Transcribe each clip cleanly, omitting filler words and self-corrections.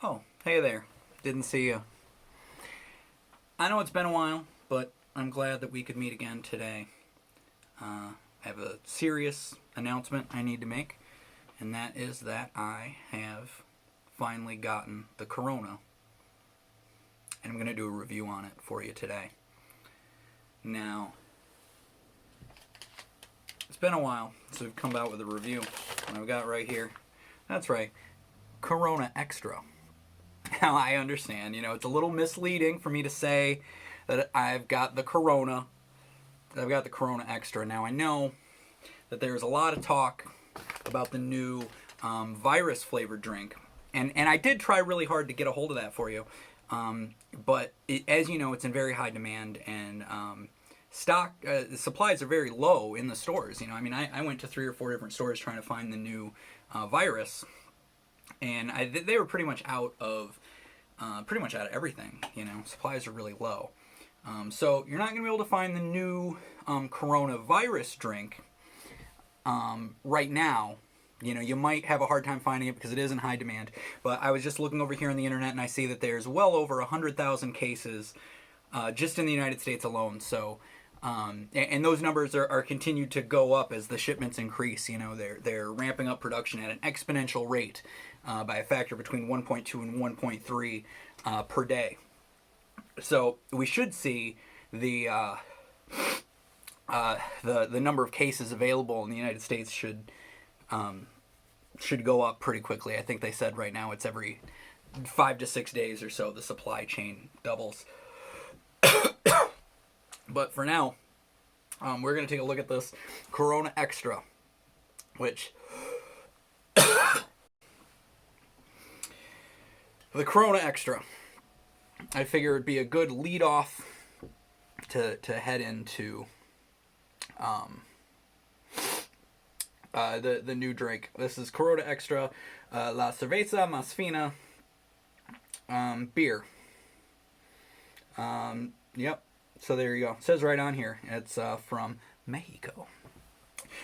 Oh, hey there. Didn't see you. I know it's been a while, but I'm glad that we could meet again today. I have a serious announcement I need to make, and that is that I have finally gotten the corona, and I'm going to do a review on it for you today. Now, it's been a while since we've come out with a review, and I've got right here. That's right, Corona Extra. Now, I understand, it's a little misleading for me to say that I've got the Corona Extra. Now, I know that there's a lot of talk about the new virus flavored drink, and I did try really hard to get a hold of that for you, but as you know, it's in very high demand, and the supplies are very low in the stores. I went to 3 or 4 different stores trying to find the new virus, and they were pretty much out of everything. Supplies are really low. So you're not going to be able to find the new coronavirus drink right now. You might have a hard time finding it because it is in high demand. But I was just looking over here on the internet, and I see that there's well over 100,000 cases just in the United States alone. So, and those numbers are continued to go up as the shipments increase. They're ramping up production at an exponential rate by a factor between 1.2 and 1.3 per day. So we should see the number of cases available in the United States should go up pretty quickly. I think they said right now it's every 5 to 6 days or so the supply chain doubles. But for now, we're going to take a look at this Corona Extra, which the Corona Extra, I figure it'd be a good lead off to head into the new drink. This is Corona Extra, La Cerveza Más Fina beer. Yep. So there you go. It says right on here. It's from Mexico,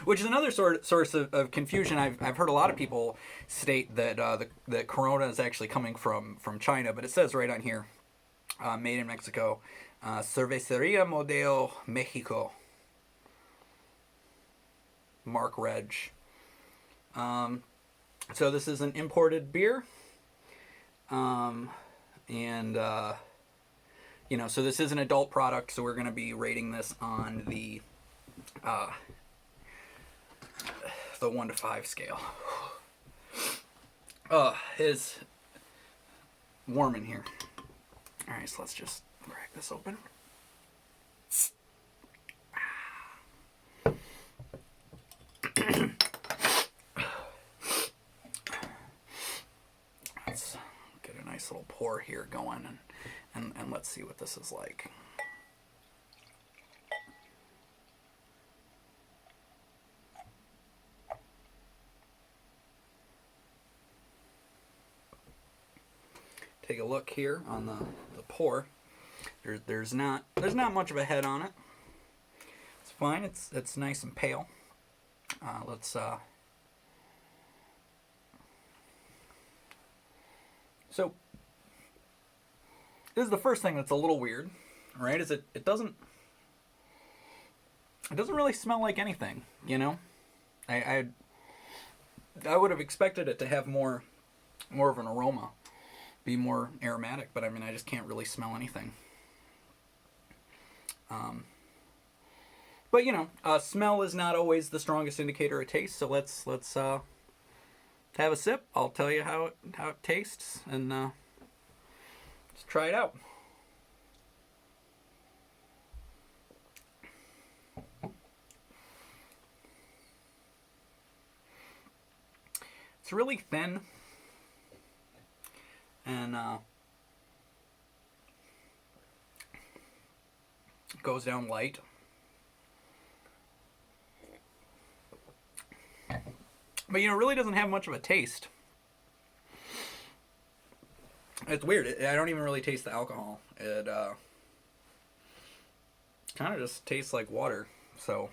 which is another source of confusion. I've heard a lot of people state that that Corona is actually coming from China, but it says right on here, made in Mexico, Cervecería Modelo Mexico, Mark Reg. So this is an imported beer, so this is an adult product, so we're going to be rating this on the 1 to 5 scale. It's warm in here. All right, so let's just crack this open. Let's get a nice little pour here going, and let's see what this is like. Take a look here on the pour. There's not much of a head on it. It's fine. It's nice and pale. So this is the first thing that's a little weird, right? Is it doesn't really smell like anything, I would have expected it to have more of an aroma, be more aromatic, but I just can't really smell anything. But smell is not always the strongest indicator of taste. So let's have a sip. I'll tell you how it tastes, and let's try it out. It's really thin, and goes down light. But really doesn't have much of a taste. It's weird. I don't even really taste the alcohol. It kind of just tastes like water. So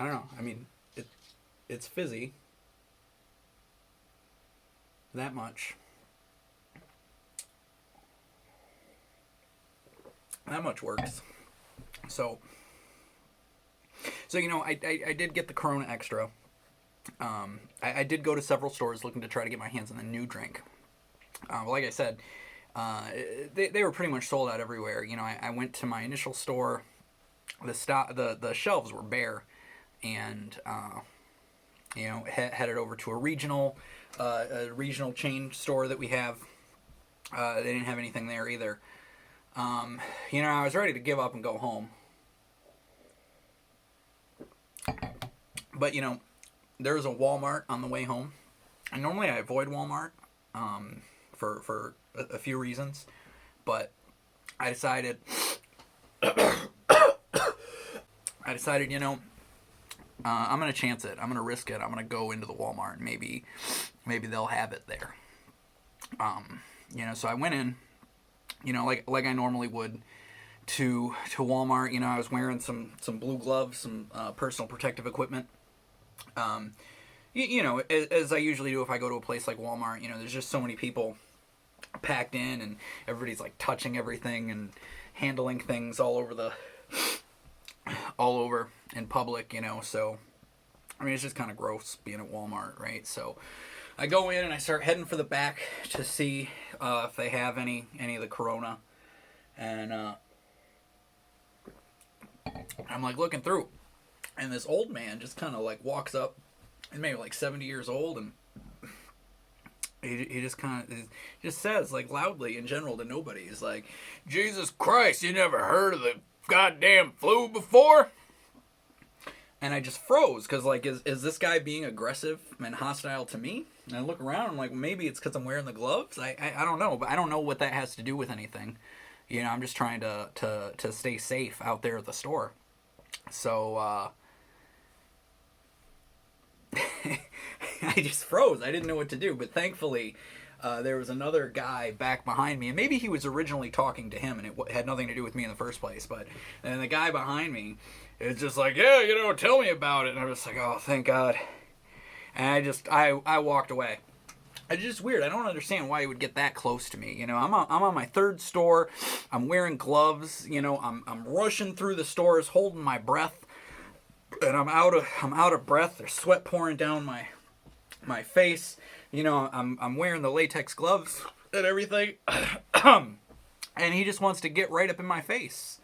I don't know. It's fizzy. That much. that much works. So I did get the Corona Extra. I did go to several stores looking to try to get my hands on the new drink. Like I said, they were pretty much sold out everywhere. I went to my initial store. The shelves were bare, and headed over to a regional chain store that we have. They didn't have anything there either. I was ready to give up and go home. But there was a Walmart on the way home. And normally I avoid Walmart for a few reasons, but I decided I'm gonna chance it. I'm gonna risk it. I'm gonna go into the Walmart. Maybe they'll have it there. So I went in, like I normally would, to Walmart. I was wearing some blue gloves, some personal protective equipment. As I usually do if I go to a place like Walmart. There's just so many people packed in, and everybody's like touching everything and handling things all over in public. So it's just kind of gross being at Walmart, right? So I go in and I start heading for the back to see if they have any of the Corona, and I'm like looking through, and this old man just kind of like walks up, and maybe like 70 years old, and he just kind of just says like loudly in general to nobody, he's like, "Jesus Christ, you never heard of the goddamn flu before?" And I just froze, because like, is this guy being aggressive and hostile to me? And I look around, and I'm like, maybe it's because I'm wearing the gloves. I don't know, but I don't know what that has to do with anything. I'm just trying to stay safe out there at the store. So I just froze. I didn't know what to do, but thankfully there was another guy back behind me, and maybe he was originally talking to him, and it had nothing to do with me in the first place. But then the guy behind me is just like, "Yeah, tell me about it." And I was like, "Oh, thank God." And I walked away. It's just weird. I don't understand why he would get that close to me. I'm on my third store. I'm wearing gloves. I'm rushing through the stores, holding my breath, and I'm out of breath. There's sweat pouring down my face. I'm wearing the latex gloves and everything, and he just wants to get right up in my face,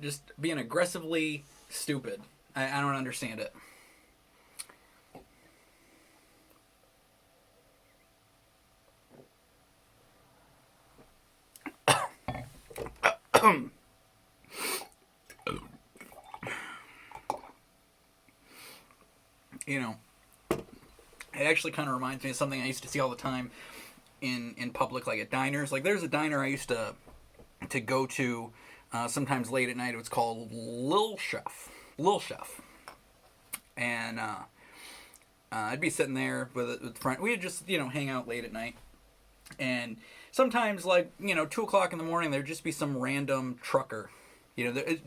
just being aggressively stupid. I don't understand it. It actually kind of reminds me of something I used to see all the time in public, like at diners. Like there's a diner I used to go to sometimes late at night. It was called Lil Chef. And I'd be sitting there with a friend. We would just hang out late at night, and sometimes like 2:00 in the morning there'd just be some random trucker.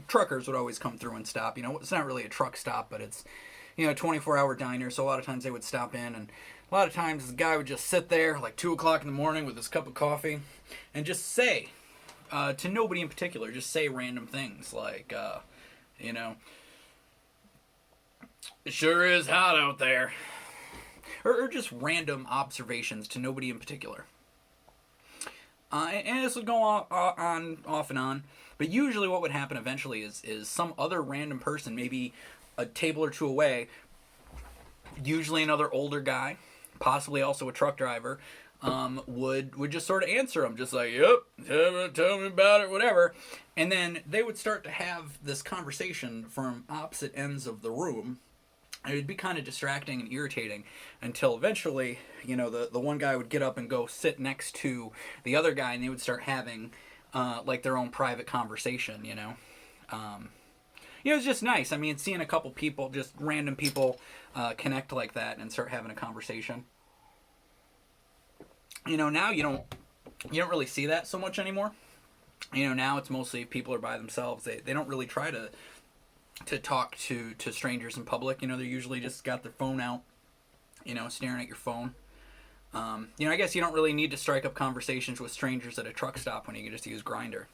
Truckers would always come through and stop. It's not really a truck stop, but it's 24-hour diner, so a lot of times they would stop in, and a lot of times the guy would just sit there like 2:00 in the morning with his cup of coffee and just say to nobody in particular, just say random things like "It sure is hot out there," or just random observations to nobody in particular. And this would go on off and on, but usually what would happen eventually is some other random person, maybe a table or two away, usually another older guy, possibly also a truck driver, would just sort of answer him, just like, "Yep, tell me about it," whatever. And then they would start to have this conversation from opposite ends of the room. It would be kind of distracting and irritating until eventually, the one guy would get up and go sit next to the other guy, and they would start having like their own private conversation. It's just nice. I mean, seeing a couple people, just random people, connect like that and start having a conversation. Now you don't really see that so much anymore. Now it's mostly if people are by themselves. They don't really try to talk to strangers in public. They're usually just got their phone out, staring at your phone. I guess you don't really need to strike up conversations with strangers at a truck stop when you can just use Grindr.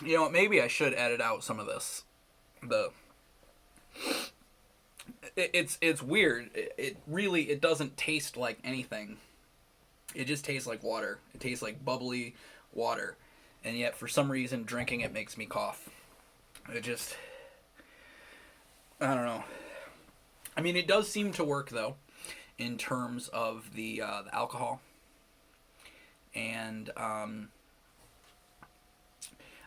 You know what? Maybe I should edit out some of this. It's weird. It doesn't taste like anything. It just tastes like water. It tastes like bubbly water, and yet for some reason drinking it makes me cough. It just, I don't know. I mean, it does seem to work though, in terms of the alcohol, and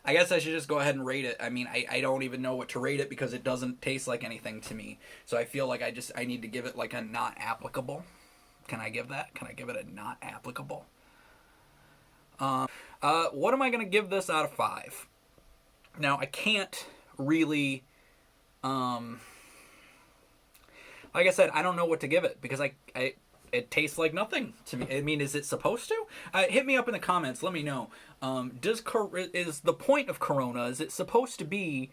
I guess I should just go ahead and rate it. I mean, I don't even know what to rate it because it doesn't taste like anything to me. So I feel like I need to give it like a not applicable. Can I give that? Can I give it a not applicable? What am I going to give this out of 5? Now, I can't really, like I said, I don't know what to give it because it tastes like nothing to me. I mean, is it supposed to? Hit me up in the comments. Let me know. Is the point of Corona, is it supposed to be,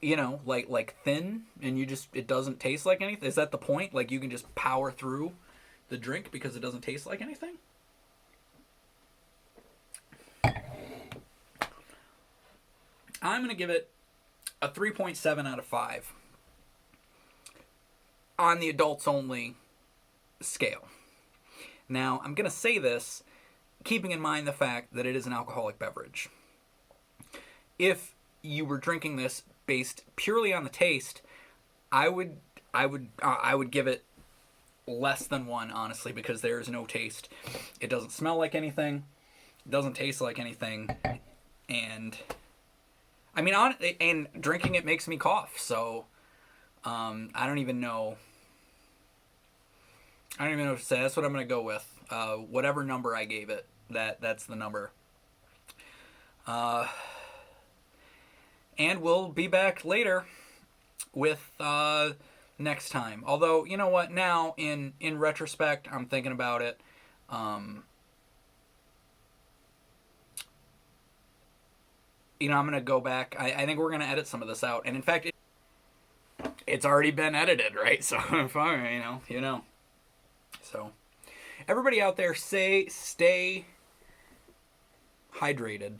you know, like thin and it doesn't taste like anything? Is that the point? Like you can just power through the drink because it doesn't taste like anything? I'm going to give it a 3.7 out of 5 on the adults only scale. Now, I'm going to say this keeping in mind the fact that it is an alcoholic beverage. If you were drinking this based purely on the taste, I would give it less than 1, honestly, because there is no taste. It doesn't smell like anything. It doesn't taste like anything. And I mean, and drinking it makes me cough. So I don't even know. I don't even know what to say. That's what I'm going to go with. Whatever number I gave it, that's the number. And we'll be back later with next time. Although, you know what? Now, in retrospect, I'm thinking about it. You know, I'm going to go back. I think we're going to edit some of this out. And in fact, it's already been edited, right? So, fine, you know. So, everybody out there, stay hydrated.